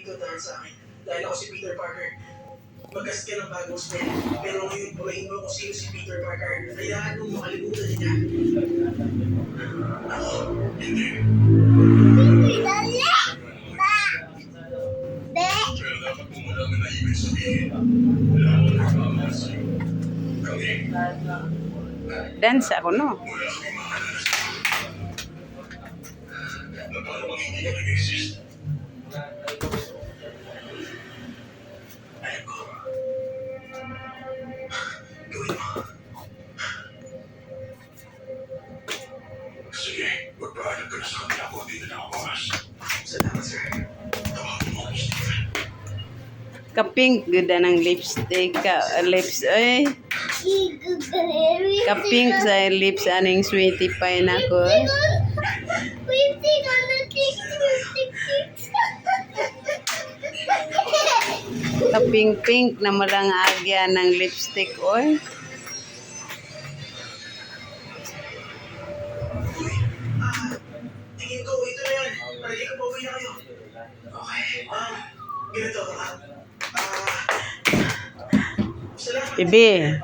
dito dahil sa akin. Dahil ako si Peter Parker. Magkas ka ng bagong spell. Pero ngayon, buhayin mo kung sino si Peter Parker. Hayaan mo makalimutan niya. Ako, hindi. Pero dapat mo malaman na ibig sabihin. Wala akong nagmamahal sa'yo. Kami. Dance ako, no? Wala akong mahalala sa'yo. Na para bang hindi ka nag-exist. Alam ko. Gawin mo. Sige, magpaalam ka na sa kanila kung hindi na nakabawas. Salamat, sir. Tawagin mo ako, Stephen. Kapink, ganda ng lipstick. Lips, ay. Kapink sa lips, aning sweetie pie na ko. Kapink-pink na malang agya ng lipstick, oy. Tingin ko, ito na yan. Pwede ka pauwi na kayo. Okay. Ganito. Salamat. Bibi.